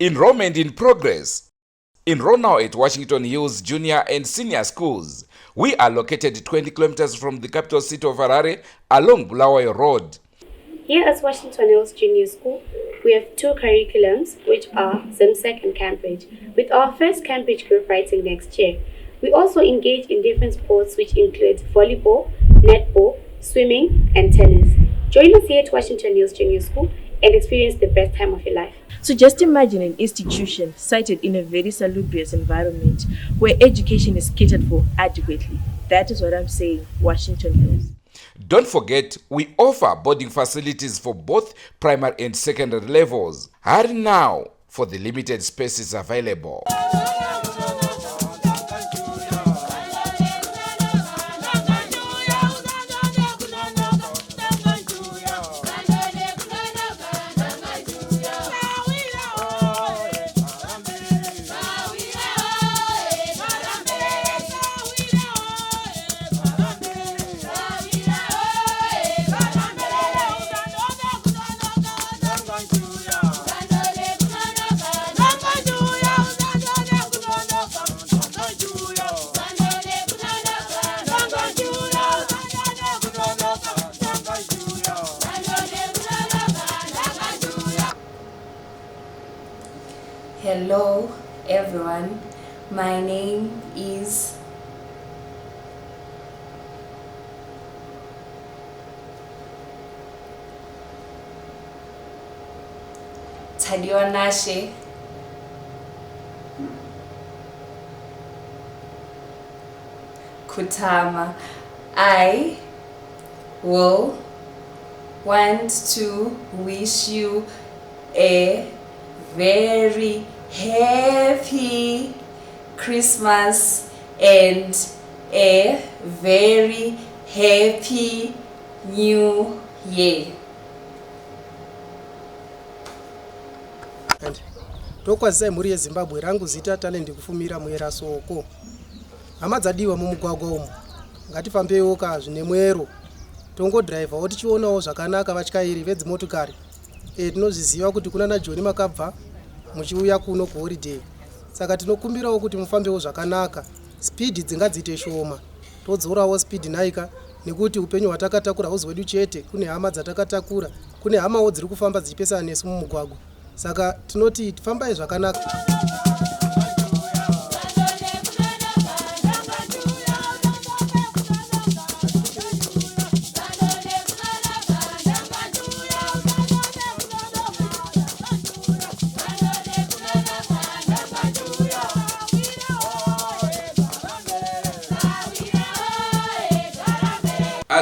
Enrollment in progress. Enroll now at Washington Hills Junior and Senior Schools. We are located 20 kilometers from the capital city of Harare along Bulawayo Road. Here at Washington Hills Junior School, we have two curriculums, which are ZimSec and Cambridge, with our first Cambridge group writing next year. We also engage in different sports, which include volleyball, netball, swimming, and tennis. Join us here at Washington Hills Junior School and experience the best time of your life. So just imagine an institution sited in a very salubrious environment where education is catered for adequately. That is what I'm saying, Washington Hills. Don't forget, we offer boarding facilities for both primary and secondary levels. Hurry now for the limited spaces available. Hello everyone, my name is Tiiteiwo Kutama. I will want to wish you a very happy Christmas and a very happy New Year. Tokwazisai mhuri yeZimbabwe, rangu zita Talent kufumira muyera soko. Hama dzadiwa mumugwagwa umu, ngatifambeiwo zvine mwero. Tongodhiraivhawo tichionawo zvakanaka vatyairi vedzimotokari. Tinozviziva kuti kuna naJoni makabva muchiuya kuno kuholiday. Saka tinokumbirawo kuti mufambewo zvakanaka. Spidi dzingadziite shoma. Todzorawo spidi naika nekuti upenyu hwatakatakura hauzi hwedu chete, kune hama dzatakatakura, kune hamawo dziri kufamba dzichipesana nesu mumugwagwa. Saka tinoti fambai zvakanaka.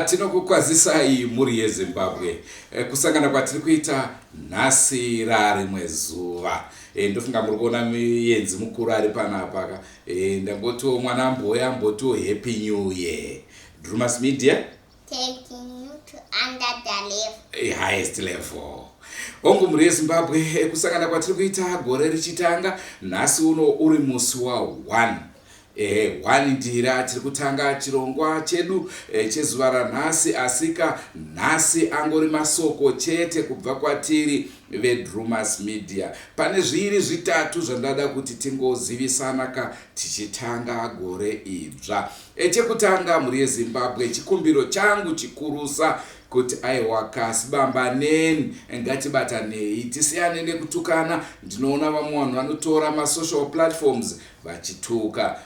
Tinokukwazisai muri yeZimbabwe kusangana kwatiri kuita nhasi rarimwe zuva. Ndofunga muri kuona muenzi mukuru ari panapa. Ndangotiwo mwana mboya ambotiwo happy new year. Drewmas Media taking you to under the level, highest level. Ongo muri yeZimbabwe kusangana kwatiri kuita gore richitanga. Nhasi uno uri musi wa1 ndira tiri kutanga chirongwa chedu chezuva ranhasi, asika nhasi angori masoko chete kubva kwatiri veDrewmas Media. Pane zviri zvitatu zvandada kuti tingozivisana tichitanga gore idzva. Chekutanga muri yeZimbabwe, chikumbiro changu chikurusa kuti aiwa kasibambaneni, ngatibatanei, tisiyane nekutukana. Ndinoona vamwe vanhu vanotora masocial platforms vachituka.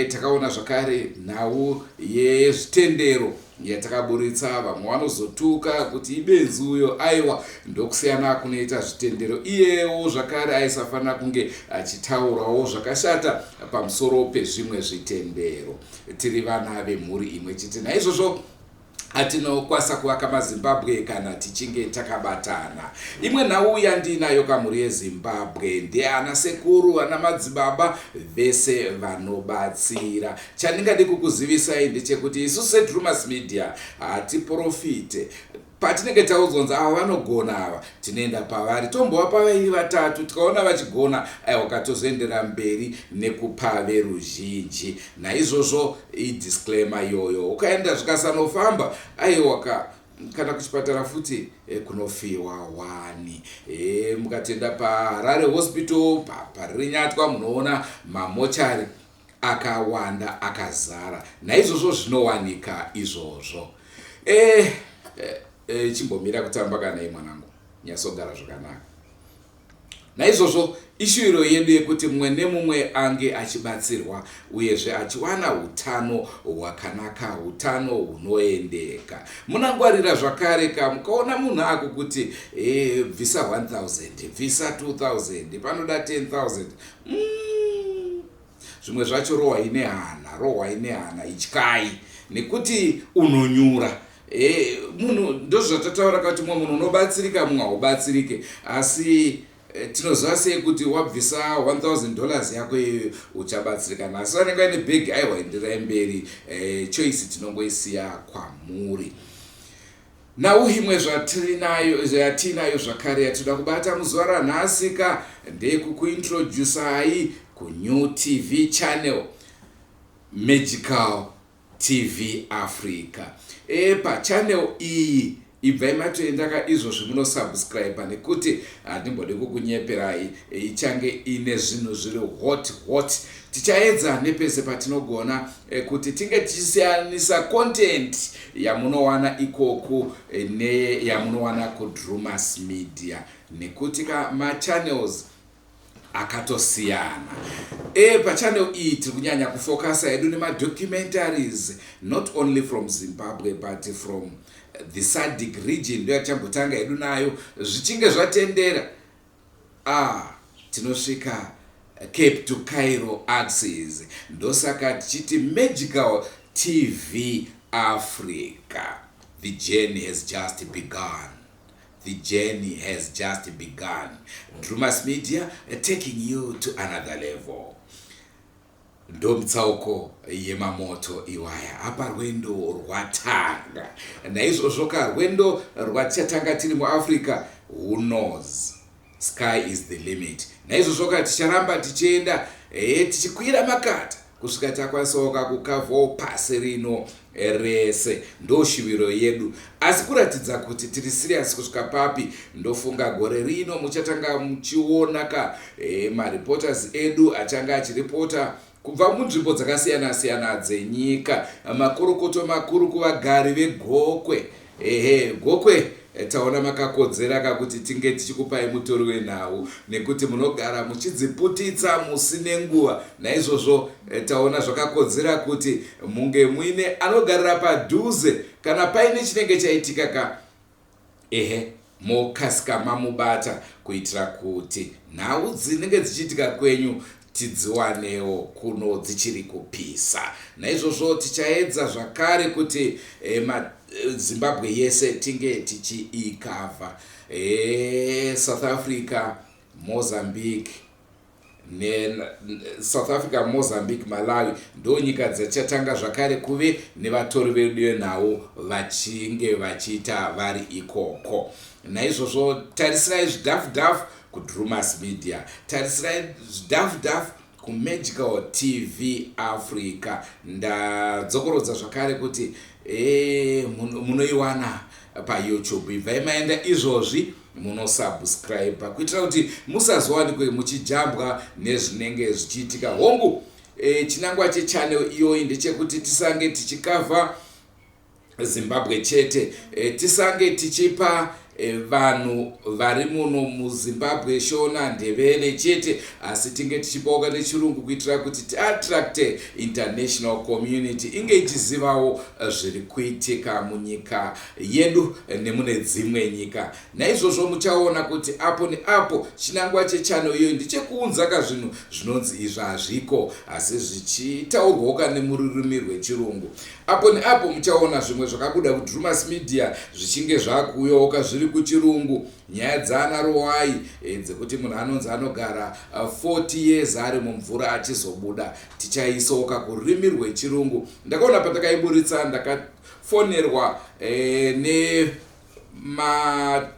Takaona zvakare nhau yezvitendero yatakaburitsa, vamwe vanozotuka kuti ibenzi uyo aiwa ndokusiyana kunoita zvitendero. Iyewo zvakare aisafanira kunge achitaurawo zvakashata pamusoro pezvimwe zvitendero. Tiri vana vemhuri imwe chete, naizvozvo atinokwasa kuvaka maZimbabwe kana tichinge takabatana. Imwe nhau yandinayo kamuri yeZimbabwe ndeana sekuru, ana madzibaba vese vanobatsira. Chandingade kukuzivisai ndechekuti isusu seDrewmas Media hatiprofite. Patinenge taudzonza ava vanogona ava, tinoenda pavari tombovapa vairi vatatu, tikaona vachigona wakatozoendera mberi nekupa veruzhinji. Naizvozvo idisclaimer yoyo, ukaenda zvikasanofamba aiwaka kana kuchipatara futi kunofiwa wani. Mukatenda paHarare hospital parinyatwa munoona mamochari akawanda akazara. Naizvozvo zvinowanika izvozvo. Chimbomira kutamba kana mwanangu, nyasogara zvakanaka. Naizvozvo ishuwiro yedu yekuti mumwe nemumwe ange achibatsirwa uyezve achiwana utano hwakanaka, utano hunoendeka. Munangwarira zvakare mukaona munhu ako kuti bvisa 1000, bvisa 2000, panoda 10,000. Zvimwe zvacho rohwa ine hana ityai nekuti unonyura. Munhu ndozvatataura kuti mumwe munhu unobatsirika mumwe haubatsirike, asi tinoziva sei kuti wabvisa $1,000 yako uchabatsirika. Nasi vanenge vaine bhegi aiwaenderai mberi, choice tinongoisiya kwamuri. Nawo zvatinayo zvakare yatoda kubata muzuva ranhasi ndekukuintroducai kunew TV channel, Magical TV Africa. Pachannel iyi ibvai matoenda izvozvo munosubscribe nekuti handimbode kukunyeperai, ichange ine zvinhu zviri hot. Tichaedza nepese patinogona kuti tinge tichisiyanisa content yamunowana ikoku neyamunowana kuDrewmas Media, nekuti machannels akatosiyana. Pachannel iyi tiri kunyanya kufocusa edu nemadocumentaries, not only from Zimbabwe but from the SADC region. Ndio yachambotanga edu nayo zvichinge zvatendera. Tinosvika Cape to Cairo axis, ndosaka tichiti Magical TV Africa. The journey has just begun. The journey has just begun. Drewmas Media taking you to another level. Ndomtsauko yemamoto iwaya. Apa rwendo rwatanga. Naizvozvo rwendo rwachatanga tiri muAfrica, who knows? Sky is the limit. Naizvozvo ticharamba tichienda tichikwira makata kusvika takwanisawo kukavhawo pasi rino rese. Ndoshuviro yedu, asi kuratidza kuti tiri serious kusvika papi. Ndofunga gore rino muchatanga muchiona mareporters edu achanga achiripota kubva munzvimbo dzakasiyana-siyana dzenyika. Makorokoto makuru kuvagari veGokwe. Gokwe taona makakodzera kuti tinge tichikupai mutori wenhau nekuti munogara muchidziputitsa musine nguva. Naizvozvo taona zvakakodzera kuti munge muine anogarira padhuze kana paine chinenge chaitika mokasika mamubata, kuitira kuti nhau dzinenge dzichiitika kwenyu tidziwanewo kuno dzichiri kupisa. Naizvozvo tichaedza zvakare kuti Zimbabwe yese tinge tichiikavha. South Africa, Mozambique, Malawi ndo nyika dzichatanga zvakare kuve nevatori vedu navo vachinge vachiita vari ikoko. Naizvozvo tarisirai zvidhafu kuDrewmas Media, tarisirai zvidhafu kuMagical TV Africa. Ndadzokorodza zvakare kuti munoiwana paYouTube. Ibvai maenda izvozvi munosubscribe kuitira kuti musazowanikwe muchijambwa nezvinenge zvichiitika. Hongu chinangwa chechannel iyoyi ndechekuti tisange tichikavha Zimbabwe chete, tisange tichipa vanhu vari muno muZimbabwe shona ndevere chete, asi tinge tichipauka nechirungu kuitira kuti tiattracte international community inge ichizivawo zviri kuitika munyika yedu nemune dzimwe nyika. Naizvozvo muchaona kuti apo neapo chinangwa chechannel iyoyi ndichekuunzaka zvinhu zvinonzi izvi hazviko asi zvichitaurwawo nemururimi rwechirungu. Apo neapo muchaona zvimwe zvakabuda kuDrewmas Media zvichinge zvakuuyawo zviri kuchirungu. Nyaya dzana rohwai dzekuti munhu anonzi anogara 40 years ari mumvura achizobuda, tichaisawo kururimi rwechirungu. Ndakaona patakaiburitsa ndakafonerwa ne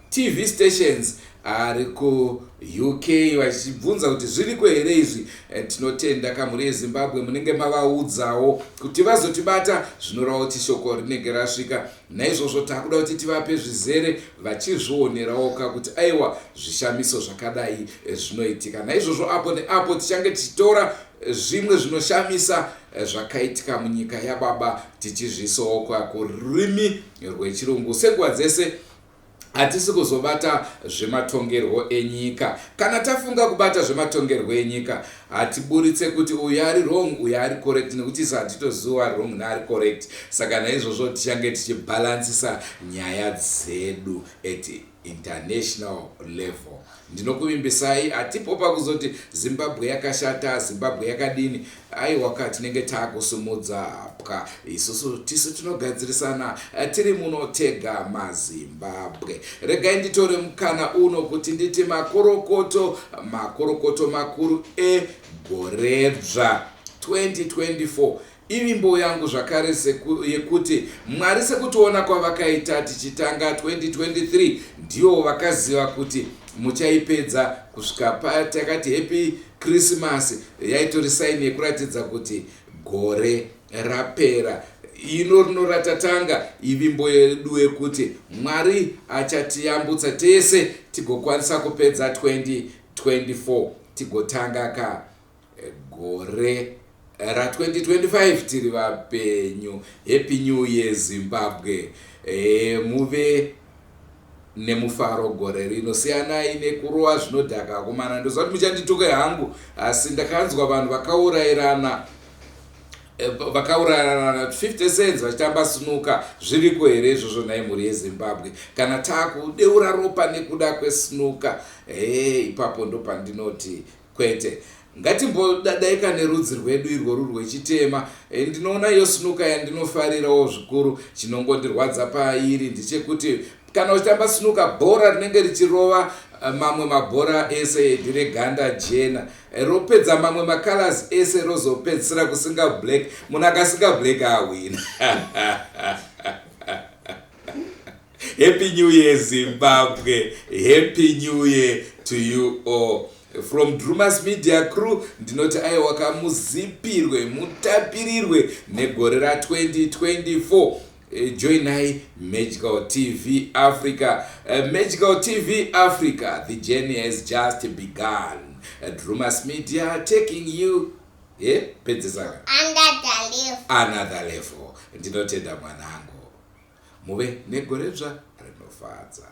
TV stations ari UK vachibvunza kuti zviriko here izvi. Tinotenda kamuri yeZimbabwe munenge mavaudzawo kuti vazotibata, zvinoreva kuti shoko rinenge rasvika. Naizvozvo takuda kuti tivape zvizere vachizvionerawo kuti aiwa zvishamiso zvakadai zvinoitika. Naizvozvo apo neapo tichange tichitora zvimwe zvinoshamisa zvakaitika munyika yababa tichizviisawo kururimi rwechirungu. Senguva dzese hatisi kuzobata zvematongerwo enyika. Kana tafunga kubata zvematongerwo enyika, hatiburitse kuti uyu ari wrong uyu ari correct, nekuti hatitoziva wrong neari correct. Saka naizvozvo tichange tichibalansisa nyaya dzedu at international level. Ndinokuvimbisai, hatipo pakuzoti Zimbabwe yakashata, Zimbabwe yakadini. Aiwa tinenge takusumudza pwa. Isusu tisu tinogadzirisana tiri munotega maZimbabwe. Regai nditore mukana uno kuti nditi makorokoto makuru egoredzva 2024. Ivimbo yangu zvakare yekuti Mwari sekutiona kwavakaita tichitanga 2023 ndiwo vakaziva kuti muchaipedza kusvika patakati happy Christmas. Yaitori saini yekuratidza kuti gore rapera. Ino rinoratatanga ivimbo yedu yekuti Mwari achatiyambutsa tese tigokwanisa kupedza 2024 tigotanga gore ra 2025 tiri vapenyu. Happy New Year Zimbabwe. Muve nemufaro gore rino. Siyanai nekurova zvinodhaka kumana. Ndozvati muchandituka hangu, asi ndakanzwa vanhu vakaurayirana 50 cents vachitamba sinuka. Zviriko here izvozvo nhai mhuri yeZimbabwe? Kana takudeura ropa nekuda kwesinuka, ipapo ndo pandinoti kwete. Ngatimbodadaika nerudzi rwedu irworwu rwechitema. Ndinoona iyo sinuka yandinofarirawo zvikuru. Chinongondirwadza pairi ndechekuti kana uchitamba sinuka, bhora rinenge richirova mamwe mabhora ese ndine ganda jena, ropedza mamwe macolors ese rozopedzisira kusinga black. Munhu akasinga black awina. Happy New Year Zimbabwe. Happy New Year to you all. From Drewmas Media Crew, ndinoti aiwa kamuzipirwe mutapirirwe negore ra 2024. Joinai Magical TV Africa. Magical TV Africa, the journey has just begun. Drewmas Media taking you pedzisaka another level. Ndinotenda mwanangu, muve negoredzva rinofadza.